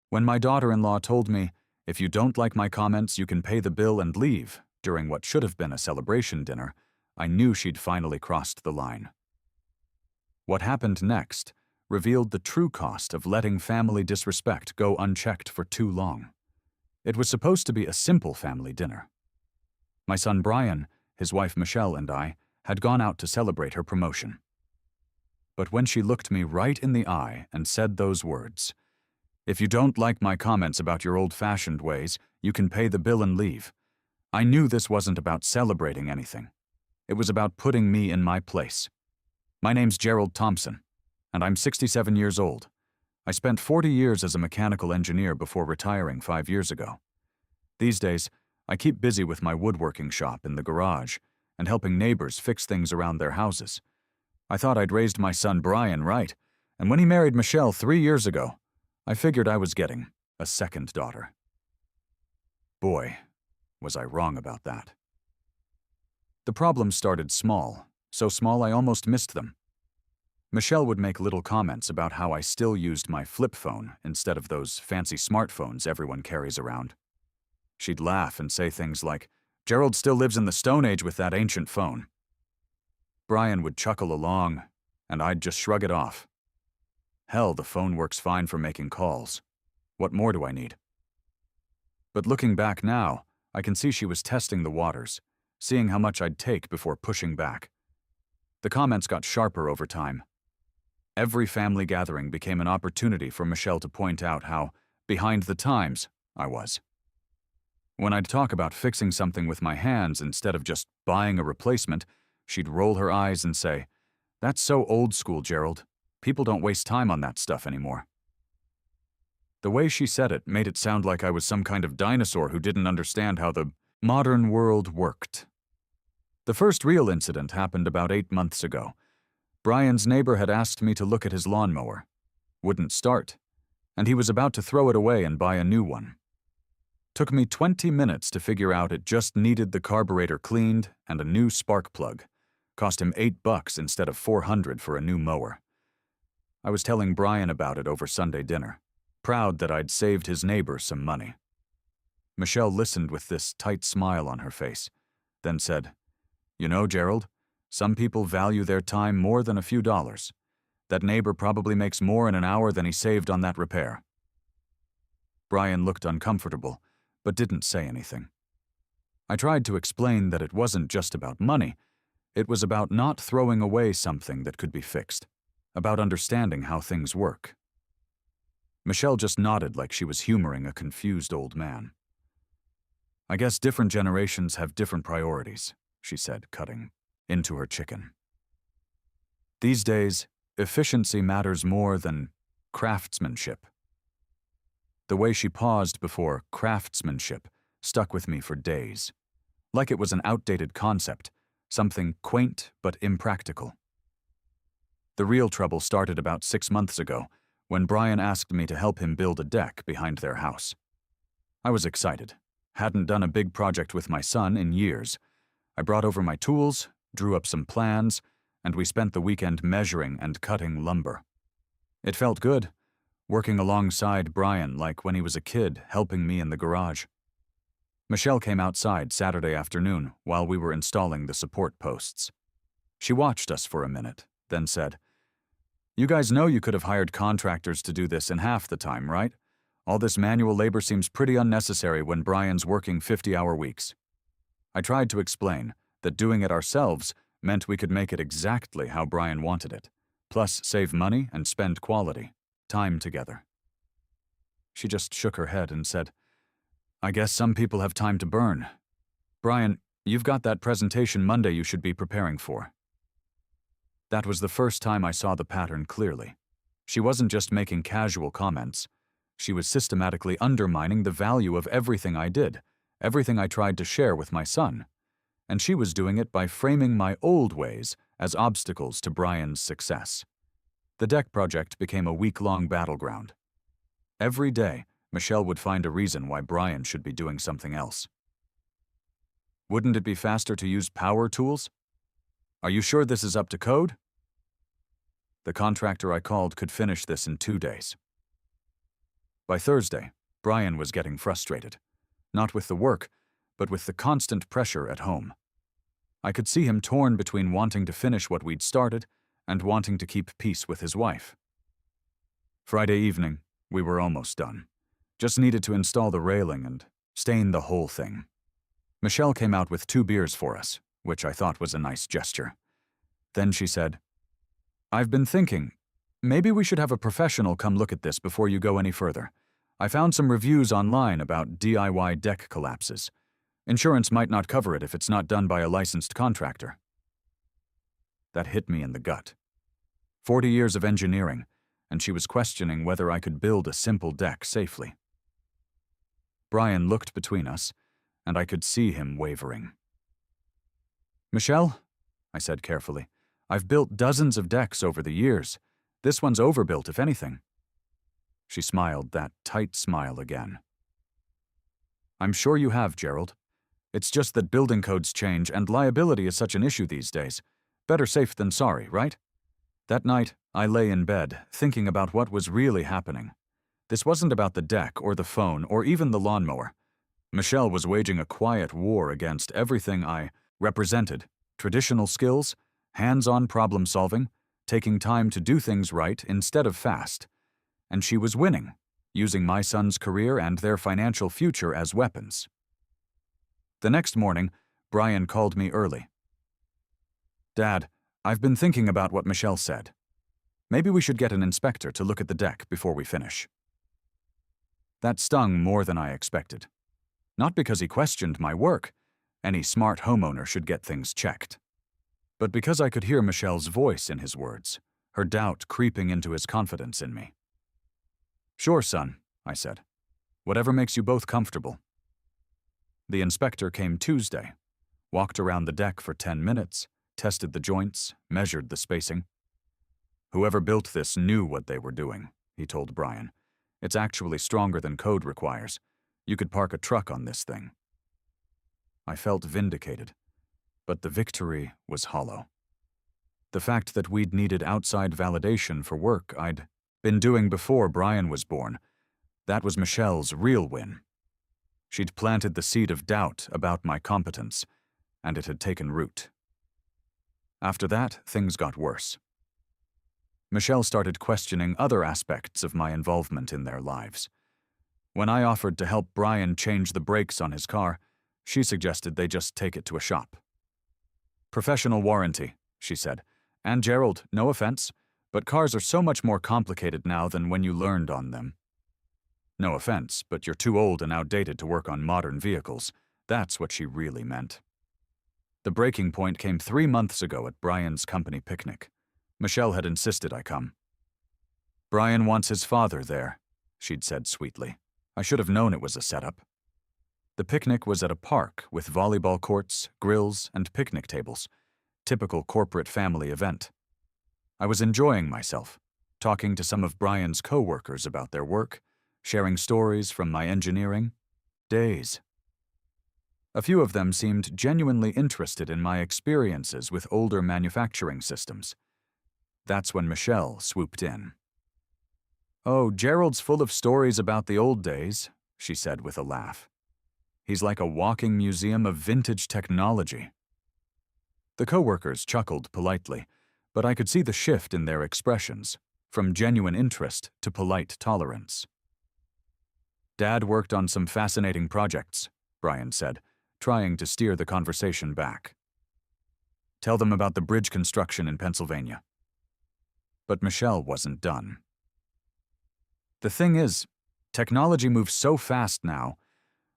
When my daughter-in-law told me, "If you don't like my comments, you can pay the bill and leave," during what should have been a celebration dinner, I knew she'd finally crossed the line. What happened next revealed the true cost of letting family disrespect go unchecked for too long. It was supposed to be a simple family dinner. My son Brian, his wife Michelle, and I had gone out to celebrate her promotion. But when she looked me right in the eye and said those words, "If you don't like my comments about your old-fashioned ways, you can pay the bill and leave," I knew this wasn't about celebrating anything. It was about putting me in my place. My name's Gerald Thompson, and I'm 67 years old. I spent 40 years as a mechanical engineer before retiring 5 years ago. These days, I keep busy with my woodworking shop in the garage and helping neighbors fix things around their houses. I thought I'd raised my son Brian right, and when he married Michelle 3 years ago, I figured I was getting a second daughter. Boy, was I wrong about that. The problems started small, so small I almost missed them. Michelle would make little comments about how I still used my flip phone instead of those fancy smartphones everyone carries around. She'd laugh and say things like, "Gerald still lives in the Stone Age with that ancient phone." Brian would chuckle along, and I'd just shrug it off. Hell, the phone works fine for making calls. What more do I need? But looking back now, I can see she was testing the waters, seeing how much I'd take before pushing back. The comments got sharper over time. Every family gathering became an opportunity for Michelle to point out how behind the times I was. When I'd talk about fixing something with my hands instead of just buying a replacement, she'd roll her eyes and say, "That's so old school, Gerald. People don't waste time on that stuff anymore." The way she said it made it sound like I was some kind of dinosaur who didn't understand how the modern world worked. The first real incident happened about 8 months ago. Brian's neighbor had asked me to look at his lawnmower. Wouldn't start, and he was about to throw it away and buy a new one. Took me 20 minutes to figure out it just needed the carburetor cleaned and a new spark plug. Cost him $8 instead of $400 for a new mower. I was telling Brian about it over Sunday dinner, proud that I'd saved his neighbor some money. Michelle listened with this tight smile on her face, then said, "You know, Gerald, some people value their time more than a few dollars. That neighbor probably makes more in an hour than he saved on that repair." Brian looked uncomfortable, but didn't say anything. I tried to explain that it wasn't just about money. It was about not throwing away something that could be fixed, about understanding how things work. Michelle just nodded like she was humoring a confused old man. "I guess different generations have different priorities," she said, cutting into her chicken. These days, efficiency matters more than craftsmanship. The way she paused before craftsmanship stuck with me for days, like it was an outdated concept, something quaint but impractical. The real trouble started about 6 months ago, when Brian asked me to help him build a deck behind their house. I was excited. Hadn't done a big project with my son in years. I brought over my tools, drew up some plans, and we spent the weekend measuring and cutting lumber. It felt good, working alongside Brian like when he was a kid, helping me in the garage. Michelle came outside Saturday afternoon while we were installing the support posts. She watched us for a minute, then said, "You guys know you could have hired contractors to do this in half the time, right? All this manual labor seems pretty unnecessary when Brian's working 50-hour weeks." I tried to explain that doing it ourselves meant we could make it exactly how Brian wanted it, plus save money and spend quality time together. She just shook her head and said, "I guess some people have time to burn. Brian, you've got that presentation Monday you should be preparing for." That was the first time I saw the pattern clearly. She wasn't just making casual comments. She was systematically undermining the value of everything I did, everything I tried to share with my son. And she was doing it by framing my old ways as obstacles to Brian's success. The deck project became a week-long battleground. Every day, Michelle would find a reason why Brian should be doing something else. "Wouldn't it be faster to use power tools? Are you sure this is up to code?" The contractor I called could finish this in 2 days. By Thursday, Brian was getting frustrated. Not with the work, but with the constant pressure at home. I could see him torn between wanting to finish what we'd started and wanting to keep peace with his wife. Friday evening, we were almost done. Just needed to install the railing and stain the whole thing. Michelle came out with 2 beers for us, which I thought was a nice gesture. Then she said, "I've been thinking, maybe we should have a professional come look at this before you go any further. I found some reviews online about DIY deck collapses. Insurance might not cover it if it's not done by a licensed contractor." That hit me in the gut. 40 years of engineering, and she was questioning whether I could build a simple deck safely. Brian looked between us, and I could see him wavering. "Michelle," I said carefully, "I've built dozens of decks over the years. This one's overbuilt, if anything." She smiled that tight smile again. "I'm sure you have, Gerald. It's just that building codes change and liability is such an issue these days. Better safe than sorry, right?" That night, I lay in bed, thinking about what was really happening. This wasn't about the deck or the phone or even the lawnmower. Michelle was waging a quiet war against everything I represented: traditional skills, hands-on problem-solving, taking time to do things right instead of fast. And she was winning, using my son's career and their financial future as weapons. The next morning, Brian called me early. "Dad, I've been thinking about what Michelle said. Maybe we should get an inspector to look at the deck before we finish." That stung more than I expected. Not because he questioned my work. Any smart homeowner should get things checked. But because I could hear Michelle's voice in his words, her doubt creeping into his confidence in me. "Sure, son," I said. "Whatever makes you both comfortable." The inspector came Tuesday, walked around the deck for 10 minutes, tested the joints, measured the spacing. "Whoever built this knew what they were doing," he told Brian. "It's actually stronger than code requires. You could park a truck on this thing." I felt vindicated, but the victory was hollow. The fact that we'd needed outside validation for work I'd been doing before Brian was born, that was Michelle's real win. She'd planted the seed of doubt about my competence, and it had taken root. After that, things got worse. Michelle started questioning other aspects of my involvement in their lives. When I offered to help Brian change the brakes on his car, she suggested they just take it to a shop. "Professional warranty," she said. "And Gerald, no offense, but cars are so much more complicated now than when you learned on them." No offense, but you're too old and outdated to work on modern vehicles. That's what she really meant. The breaking point came 3 months ago at Brian's company picnic. Michelle had insisted I come. "Brian wants his father there," she'd said sweetly. I should have known it was a setup. The picnic was at a park with volleyball courts, grills, and picnic tables. Typical corporate family event. I was enjoying myself, talking to some of Brian's co-workers about their work, sharing stories from my engineering days. A few of them seemed genuinely interested in my experiences with older manufacturing systems. That's when Michelle swooped in. "Oh, Gerald's full of stories about the old days," she said with a laugh. "He's like a walking museum of vintage technology." The coworkers chuckled politely, but I could see the shift in their expressions, from genuine interest to polite tolerance. "Dad worked on some fascinating projects," Brian said, trying to steer the conversation back. "Tell them about the bridge construction in Pennsylvania." But Michelle wasn't done. "The thing is, technology moves so fast now.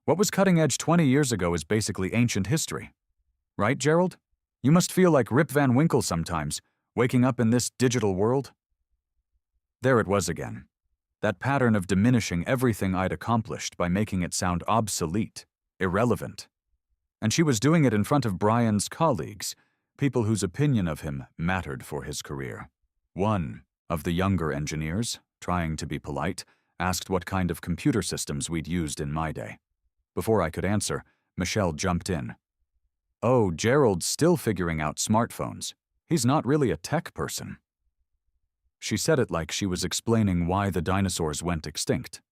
What was cutting edge 20 years ago is basically ancient history. Right, Gerald? You must feel like Rip Van Winkle sometimes, waking up in this digital world." There it was again. That pattern of diminishing everything I'd accomplished by making it sound obsolete, irrelevant. And she was doing it in front of Brian's colleagues, people whose opinion of him mattered for his career. One of the younger engineers, trying to be polite, asked what kind of computer systems we'd used in my day. Before I could answer, Michelle jumped in. "Oh, Gerald's still figuring out smartphones. He's not really a tech person." She said it like she was explaining why the dinosaurs went extinct.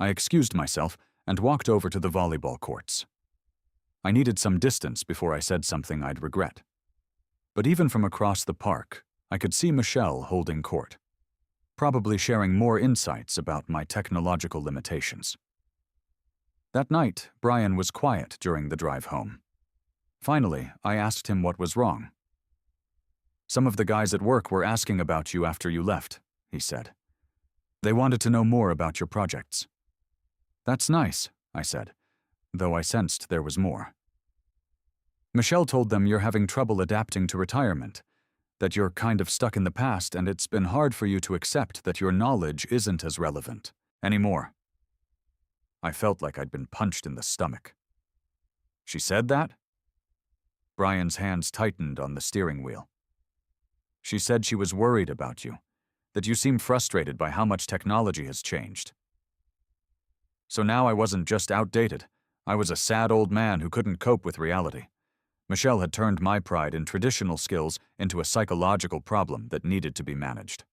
I excused myself and walked over to the volleyball courts. I needed some distance before I said something I'd regret. But even from across the park, I could see Michelle holding court, probably sharing more insights about my technological limitations. That night, Brian was quiet during the drive home. Finally, I asked him what was wrong. "Some of the guys at work were asking about you after you left," he said. "They wanted to know more about your projects." "That's nice," I said, though I sensed there was more. "Michelle told them you're having trouble adapting to retirement, that you're kind of stuck in the past and it's been hard for you to accept that your knowledge isn't as relevant anymore." I felt like I'd been punched in the stomach. "She said that?" Brian's hands tightened on the steering wheel. "She said she was worried about you, that you seem frustrated by how much technology has changed." So now I wasn't just outdated, I was a sad old man who couldn't cope with reality. Michelle had turned my pride in traditional skills into a psychological problem that needed to be managed.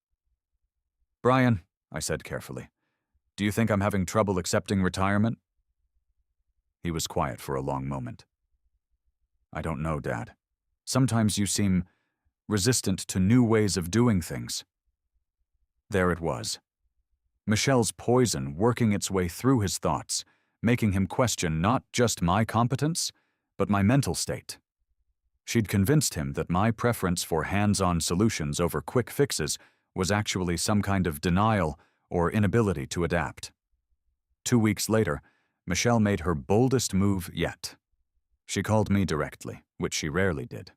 "Brian," I said carefully, "do you think I'm having trouble accepting retirement?" He was quiet for a long moment. "I don't know, Dad. Sometimes you seem resistant to new ways of doing things." There it was. Michelle's poison working its way through his thoughts, making him question not just my competence, but my mental state. She'd convinced him that my preference for hands-on solutions over quick fixes was actually some kind of denial or inability to adapt. 2 weeks later, Michelle made her boldest move yet. She called me directly, which she rarely did.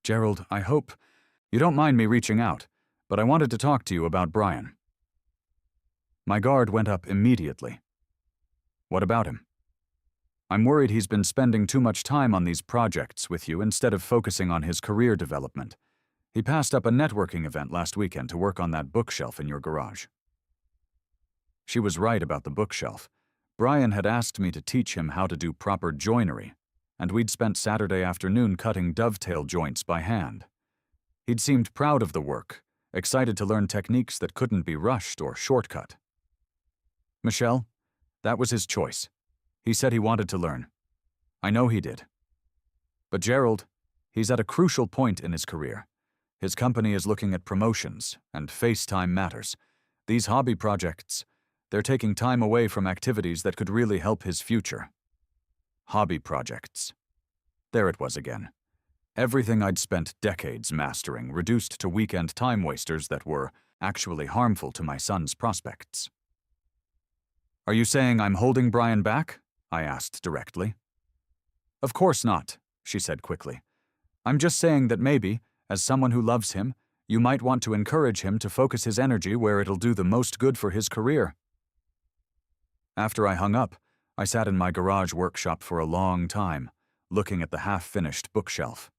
"Gerald, I hope you don't mind me reaching out, but I wanted to talk to you about Brian." My guard went up immediately. "What about him?" "I'm worried he's been spending too much time on these projects with you instead of focusing on his career development. He passed up a networking event last weekend to work on that bookshelf in your garage." She was right about the bookshelf. Brian had asked me to teach him how to do proper joinery, and we'd spent Saturday afternoon cutting dovetail joints by hand. He'd seemed proud of the work, excited to learn techniques that couldn't be rushed or shortcut. "Michelle, that was his choice. He said he wanted to learn. I know he did. But Gerald, he's at a crucial point in his career. His company is looking at promotions, and face time matters. These hobby projects, they're taking time away from activities that could really help his future." Hobby projects. There it was again. Everything I'd spent decades mastering reduced to weekend time wasters that were actually harmful to my son's prospects. "Are you saying I'm holding Brian back?" I asked directly. "Of course not," she said quickly. "I'm just saying that maybe, as someone who loves him, you might want to encourage him to focus his energy where it'll do the most good for his career." After I hung up, I sat in my garage workshop for a long time, looking at the half-finished bookshelf.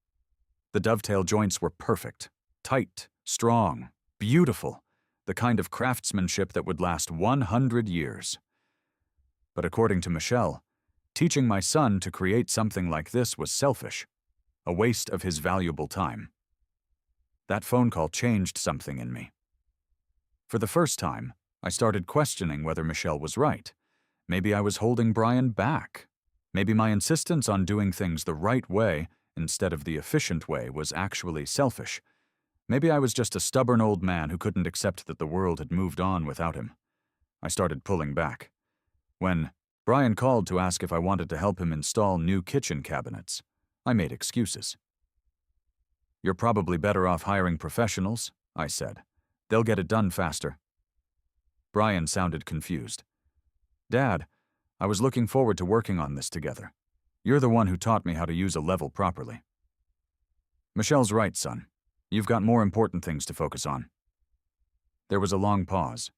The dovetail joints were perfect, tight, strong, beautiful, the kind of craftsmanship that would last 100 years. But according to Michelle, teaching my son to create something like this was selfish, a waste of his valuable time. That phone call changed something in me. For the first time, I started questioning whether Michelle was right. Maybe I was holding Brian back. Maybe my insistence on doing things the right way instead of the efficient way was actually selfish. Maybe I was just a stubborn old man who couldn't accept that the world had moved on without him. I started pulling back. When Brian called to ask if I wanted to help him install new kitchen cabinets, I made excuses. "You're probably better off hiring professionals," I said. "They'll get it done faster." Brian sounded confused. "Dad, I was looking forward to working on this together. You're the one who taught me how to use a level properly." "Michelle's right, son. You've got more important things to focus on." There was a long pause.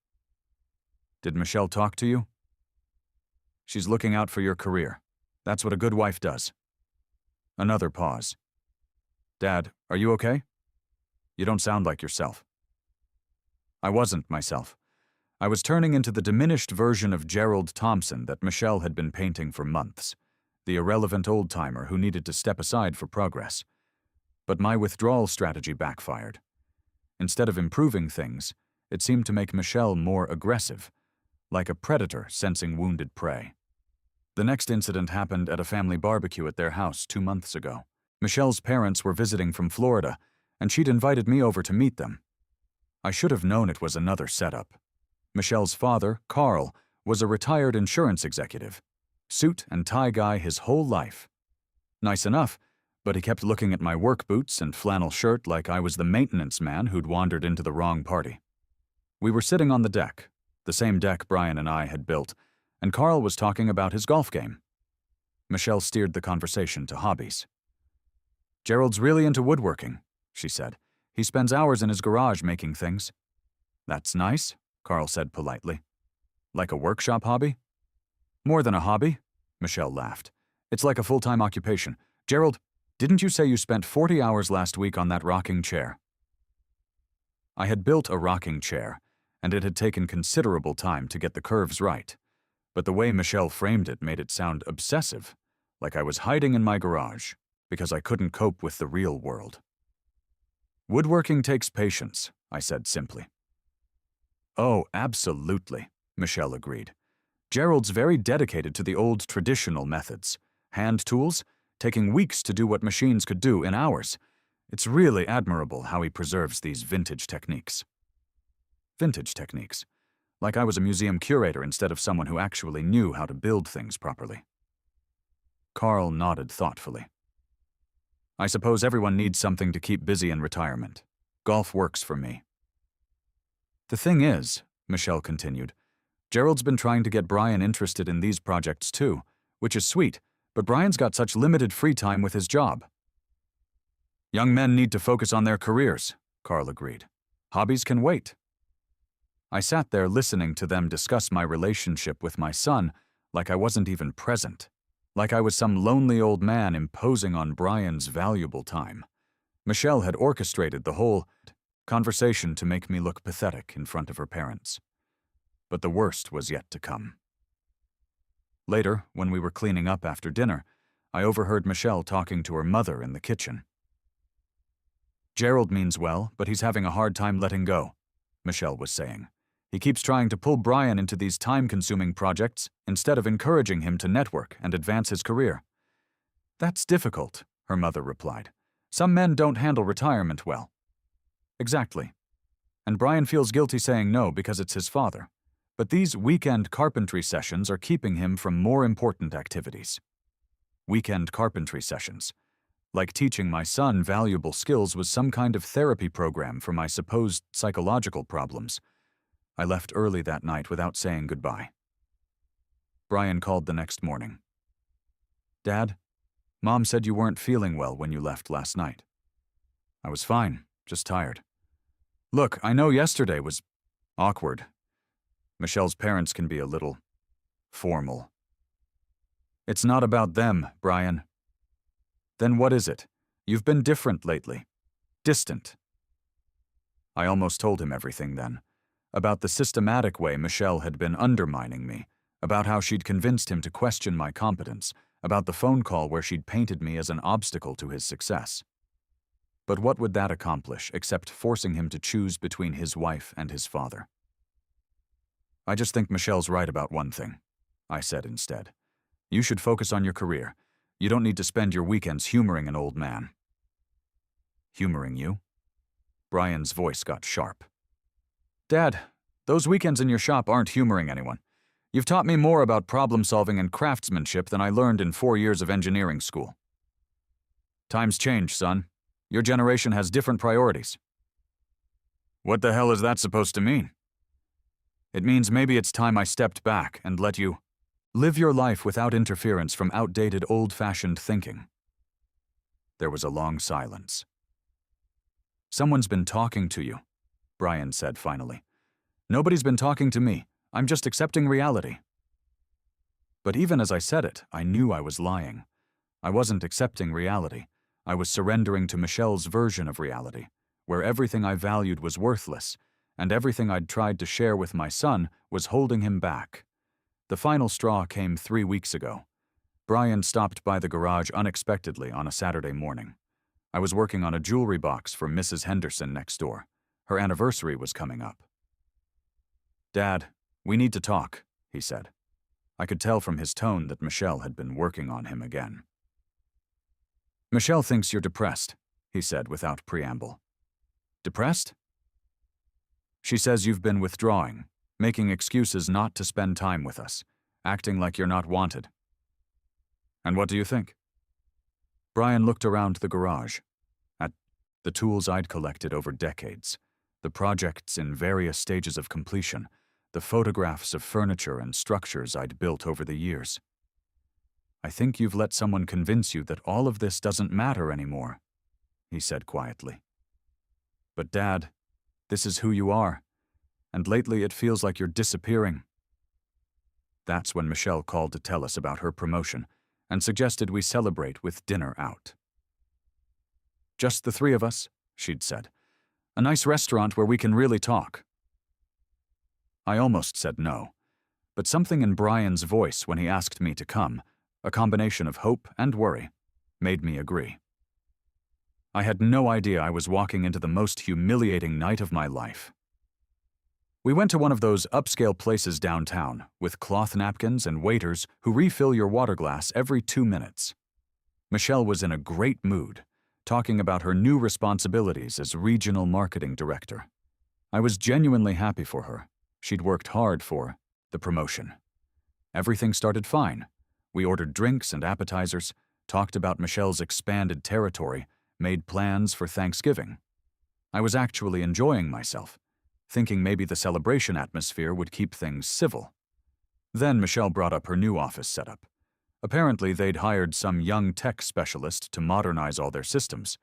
"Did Michelle talk to you?" "She's looking out for your career. That's what a good wife does." Another pause. "Dad, are you okay? You don't sound like yourself." I wasn't myself. I was turning into the diminished version of Gerald Thompson that Michelle had been painting for months, the irrelevant old-timer who needed to step aside for progress. But my withdrawal strategy backfired. Instead of improving things, it seemed to make Michelle more aggressive, like a predator sensing wounded prey. The next incident happened at a family barbecue at their house 2 months ago. Michelle's parents were visiting from Florida, and she'd invited me over to meet them. I should have known it was another setup. Michelle's father, Carl, was a retired insurance executive. Suit and tie guy his whole life. Nice enough, but he kept looking at my work boots and flannel shirt like I was the maintenance man who'd wandered into the wrong party. We were sitting on the deck, the same deck Brian and I had built, and Carl was talking about his golf game. Michelle steered the conversation to hobbies. "Gerald's really into woodworking," she said. "He spends hours in his garage making things." "That's nice," Carl said politely. "Like a workshop hobby?" "More than a hobby," Michelle laughed. "It's like a full-time occupation. Gerald, didn't you say you spent 40 hours last week on that rocking chair?" I had built a rocking chair, and it had taken considerable time to get the curves right. But the way Michelle framed it made it sound obsessive, like I was hiding in my garage, because I couldn't cope with the real world. "Woodworking takes patience," I said simply. "Oh, absolutely," Michelle agreed. "Gerald's very dedicated to the old traditional methods. Hand tools, taking weeks to do what machines could do in hours. It's really admirable how he preserves these vintage techniques." Vintage techniques. Like I was a museum curator instead of someone who actually knew how to build things properly. Carl nodded thoughtfully. "I suppose everyone needs something to keep busy in retirement. Golf works for me." "The thing is," Michelle continued, "Gerald's been trying to get Brian interested in these projects too, which is sweet, but Brian's got such limited free time with his job." "Young men need to focus on their careers," Carl agreed. "Hobbies can wait." I sat there listening to them discuss my relationship with my son like I wasn't even present, like I was some lonely old man imposing on Brian's valuable time. Michelle had orchestrated the whole conversation to make me look pathetic in front of her parents. But the worst was yet to come. Later, when we were cleaning up after dinner, I overheard Michelle talking to her mother in the kitchen. "Gerald means well, but he's having a hard time letting go," Michelle was saying. "He keeps trying to pull Brian into these time-consuming projects instead of encouraging him to network and advance his career." "That's difficult," her mother replied. "Some men don't handle retirement well." "Exactly. And Brian feels guilty saying no because it's his father. But these weekend carpentry sessions are keeping him from more important activities." Weekend carpentry sessions. Like teaching my son valuable skills was some kind of therapy program for my supposed psychological problems. I left early that night without saying goodbye. Brian called the next morning. "Dad, Mom said you weren't feeling well when you left last night." "I was fine, just tired." "Look, I know yesterday was awkward. Michelle's parents can be a little formal." "It's not about them, Brian." "Then what is it? You've been different lately. Distant." I almost told him everything then. About the systematic way Michelle had been undermining me, about how she'd convinced him to question my competence, about the phone call where she'd painted me as an obstacle to his success. But what would that accomplish except forcing him to choose between his wife and his father? "I just think Michelle's right about one thing," I said instead. "You should focus on your career. You don't need to spend your weekends humoring an old man." "Humoring you?" Brian's voice got sharp. "Dad, those weekends in your shop aren't humoring anyone. You've taught me more about problem-solving and craftsmanship than I learned in 4 years of engineering school." "Times change, son. Your generation has different priorities." "What the hell is that supposed to mean?" "It means maybe it's time I stepped back and let you live your life without interference from outdated, old-fashioned thinking." There was a long silence. "Someone's been talking to you," Brian said finally. "Nobody's been talking to me. I'm just accepting reality." But even as I said it, I knew I was lying. I wasn't accepting reality. I was surrendering to Michelle's version of reality, where everything I valued was worthless, and everything I'd tried to share with my son was holding him back. The final straw came 3 weeks ago. Brian stopped by the garage unexpectedly on a Saturday morning. I was working on a jewelry box for Mrs. Henderson next door. Her anniversary was coming up. "Dad, "We need to talk," he said. I could tell from his tone that Michelle had been working on him again. "Michelle thinks you're depressed," he said without preamble. "Depressed?" "She says you've been withdrawing, making excuses not to spend time with us, acting like you're not wanted." "And what do you think?" Brian looked around the garage, at the tools I'd collected over decades, the projects in various stages of completion, the photographs of furniture and structures I'd built over the years. "I think you've let someone convince you that all of this doesn't matter anymore," he said quietly. "But Dad, this is who you are, and lately it feels like you're disappearing." That's when Michelle called to tell us about her promotion and suggested we celebrate with dinner out. "Just the three of us," she'd said. "A nice restaurant where we can really talk." I almost said no, but something in Brian's voice when he asked me to come, a combination of hope and worry, made me agree. I had no idea I was walking into the most humiliating night of my life. We went to one of those upscale places downtown, with cloth napkins and waiters who refill your water glass every 2 minutes. Michelle was in a great mood, talking about her new responsibilities as regional marketing director. I was genuinely happy for her. She'd worked hard for the promotion. Everything started fine. We ordered drinks and appetizers, talked about Michelle's expanded territory, made plans for Thanksgiving. I was actually enjoying myself, thinking maybe the celebration atmosphere would keep things civil. Then Michelle brought up her new office setup. Apparently, they'd hired some young tech specialist to modernize all their systems.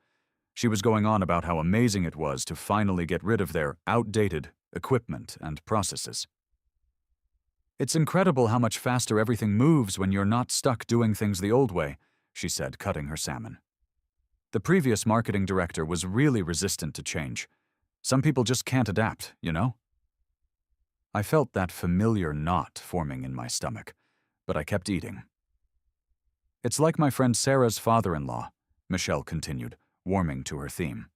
She was going on about how amazing it was to finally get rid of their outdated equipment and processes. "It's incredible how much faster everything moves when you're not stuck doing things the old way," she said, cutting her salmon. "The previous marketing director was really resistant to change. Some people just can't adapt, you know?" I felt that familiar knot forming in my stomach, but I kept eating. "It's like my friend Sarah's father-in-law," Michelle continued, warming to her theme.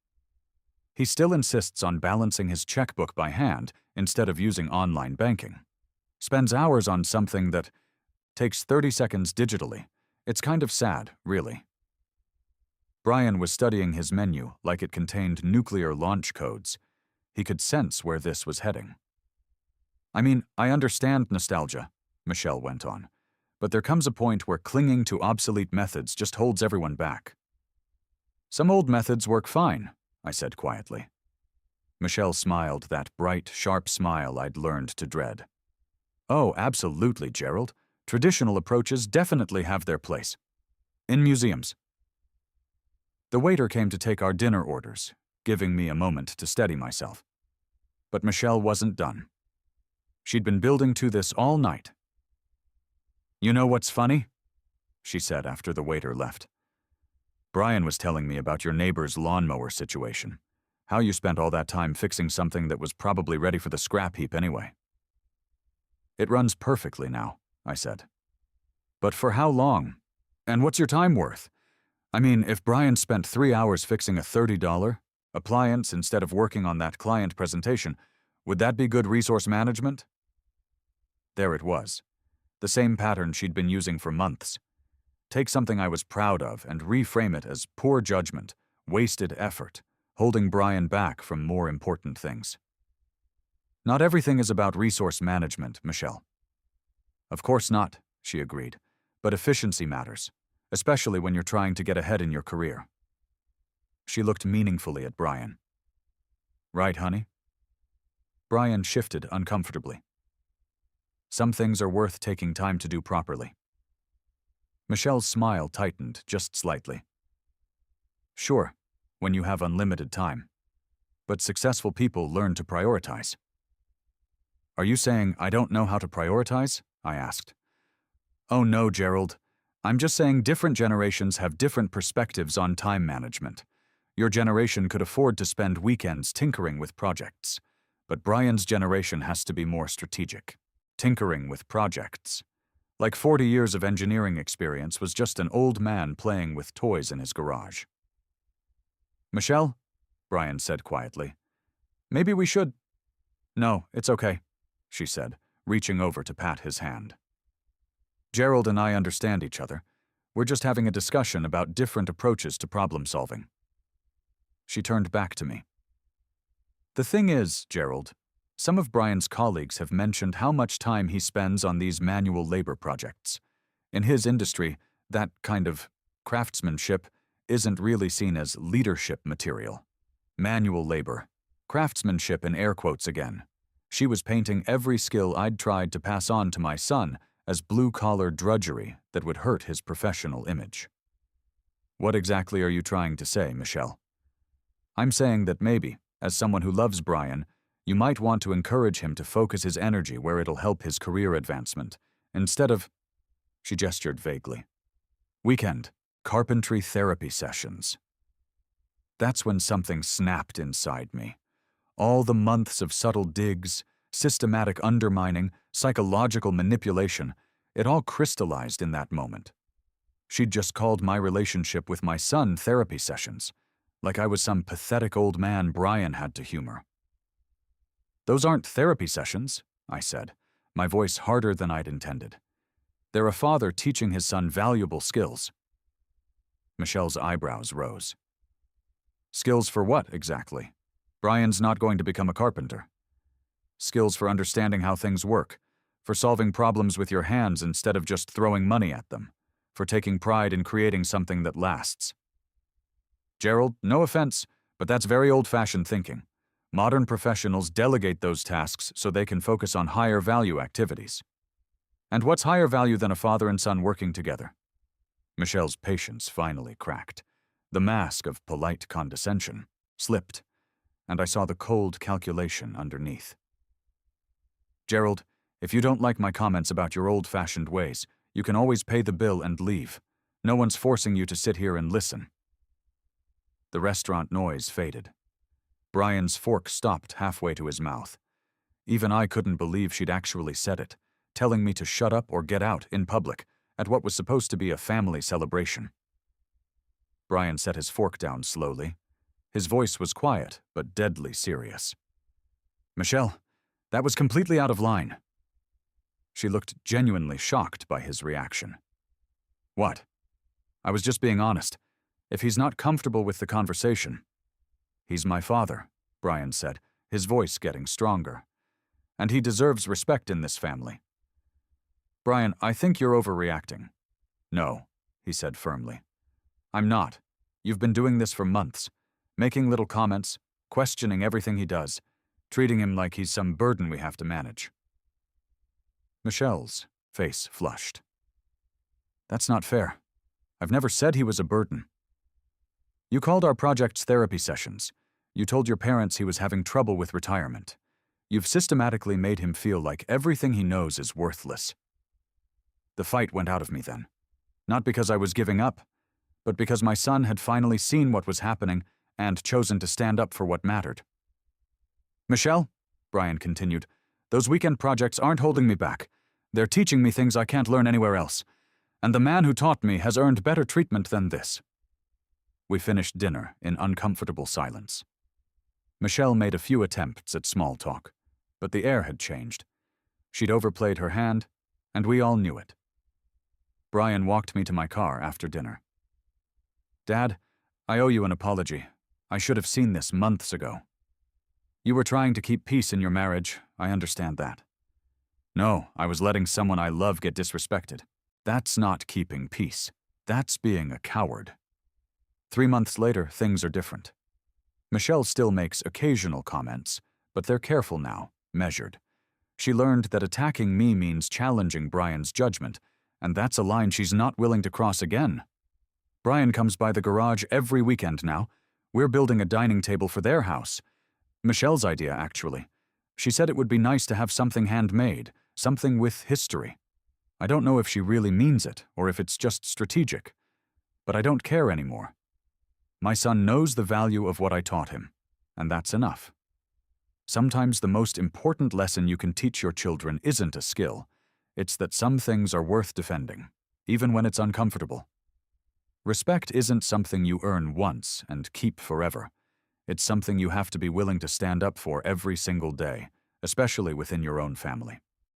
"He still insists on balancing his checkbook by hand instead of using online banking. Spends hours on something that takes 30 seconds digitally. It's kind of sad, really." Brian was studying his menu like it contained nuclear launch codes. He could sense where this was heading. "I mean, I understand nostalgia," Michelle went on, "but there comes a point where clinging to obsolete methods just holds everyone back." "Some old methods work fine," I said quietly. Michelle smiled that bright, sharp smile I'd learned to dread. "Oh, absolutely, Gerald. Traditional approaches definitely have their place. In museums." The waiter came to take our dinner orders, giving me a moment to steady myself. But Michelle wasn't done. She'd been building to this all night. "You know what's funny?" she said after the waiter left. "Brian was telling me about your neighbor's lawnmower situation, how you spent all that time fixing something that was probably ready for the scrap heap anyway." "It runs perfectly now," I said. "But for how long? And what's your time worth? I mean, if Brian spent 3 hours fixing a $30 appliance instead of working on that client presentation, would that be good resource management?" There it was, the same pattern she'd been using for months. Take something I was proud of and reframe it as poor judgment, wasted effort, holding Brian back from more important things. "Not everything is about resource management, Michelle." "Of course not," she agreed, "but efficiency matters, especially when you're trying to get ahead in your career." She looked meaningfully at Brian. "Right, honey?" Brian shifted uncomfortably. "Some things are worth taking time to do properly." Michelle's smile tightened just slightly. "Sure, when you have unlimited time. But successful people learn to prioritize." "Are you saying I don't know how to prioritize?" I asked. "Oh no, Gerald. I'm just saying different generations have different perspectives on time management. Your generation could afford to spend weekends tinkering with projects, but Brian's generation has to be more strategic. Tinkering with projects. Like 40 years of engineering experience was just an old man playing with toys in his garage." "Michelle," Brian said quietly, "maybe we should—" "No, it's okay," she said, reaching over to pat his hand. Gerald and I understand each other. We're just having a discussion about different approaches to problem solving. She turned back to me. The thing is, Gerald, some of Brian's colleagues have mentioned how much time he spends on these manual labor projects. In his industry, that kind of craftsmanship isn't really seen as leadership material. Manual labor. Craftsmanship in air quotes again. She was painting every skill I'd tried to pass on to my son as blue-collar drudgery that would hurt his professional image. What exactly are you trying to say, Michelle? I'm saying that maybe, as someone who loves Brian, you might want to encourage him to focus his energy where it'll help his career advancement, instead of… She gestured vaguely. Weekend, carpentry therapy sessions. That's when something snapped inside me. All the months of subtle digs, systematic undermining, psychological manipulation, it all crystallized in that moment. She'd just called my relationship with my son therapy sessions, like I was some pathetic old man Brian had to humor. Those aren't therapy sessions, I said, my voice harder than I'd intended. They're a father teaching his son valuable skills. Michelle's eyebrows rose. Skills for what, exactly? Brian's not going to become a carpenter. Skills for understanding how things work, for solving problems with your hands instead of just throwing money at them, for taking pride in creating something that lasts. Gerald, no offense, but that's very old-fashioned thinking. Modern professionals delegate those tasks so they can focus on higher-value activities. And what's higher value than a father and son working together? Michelle's patience finally cracked. The mask of polite condescension slipped, and I saw the cold calculation underneath. Gerald, if you don't like my comments about your old-fashioned ways, you can always pay the bill and leave. No one's forcing you to sit here and listen. The restaurant noise faded. Brian's fork stopped halfway to his mouth. Even I couldn't believe she'd actually said it, telling me to shut up or get out in public at what was supposed to be a family celebration. Brian set his fork down slowly. His voice was quiet, but deadly serious. Michelle, that was completely out of line. She looked genuinely shocked by his reaction. What? I was just being honest. If he's not comfortable with the conversation… He's my father, Brian said, his voice getting stronger. And he deserves respect in this family. Brian, I think you're overreacting. No, he said firmly. I'm not. You've been doing this for months, making little comments, questioning everything he does, treating him like he's some burden we have to manage. Michelle's face flushed. That's not fair. I've never said he was a burden. You called our projects therapy sessions. You told your parents he was having trouble with retirement. You've systematically made him feel like everything he knows is worthless. The fight went out of me then. Not because I was giving up, but because my son had finally seen what was happening and chosen to stand up for what mattered. Michelle, Brian continued, those weekend projects aren't holding me back. They're teaching me things I can't learn anywhere else. And the man who taught me has earned better treatment than this. We finished dinner in uncomfortable silence. Michelle made a few attempts at small talk, but the air had changed. She'd overplayed her hand, and we all knew it. Brian walked me to my car after dinner. Dad, I owe you an apology. I should have seen this months ago. You were trying to keep peace in your marriage, I understand that. No, I was letting someone I love get disrespected. That's not keeping peace. That's being a coward. 3 months later, things are different. Michelle still makes occasional comments, but they're careful now, measured. She learned that attacking me means challenging Brian's judgment, and that's a line she's not willing to cross again. Brian comes by the garage every weekend now. We're building a dining table for their house. Michelle's idea, actually. She said it would be nice to have something handmade, something with history. I don't know if she really means it, or if it's just strategic. But I don't care anymore. My son knows the value of what I taught him, and that's enough. Sometimes the most important lesson you can teach your children isn't a skill. It's that some things are worth defending, even when it's uncomfortable. Respect isn't something you earn once and keep forever. It's something you have to be willing to stand up for every single day, especially within your own family.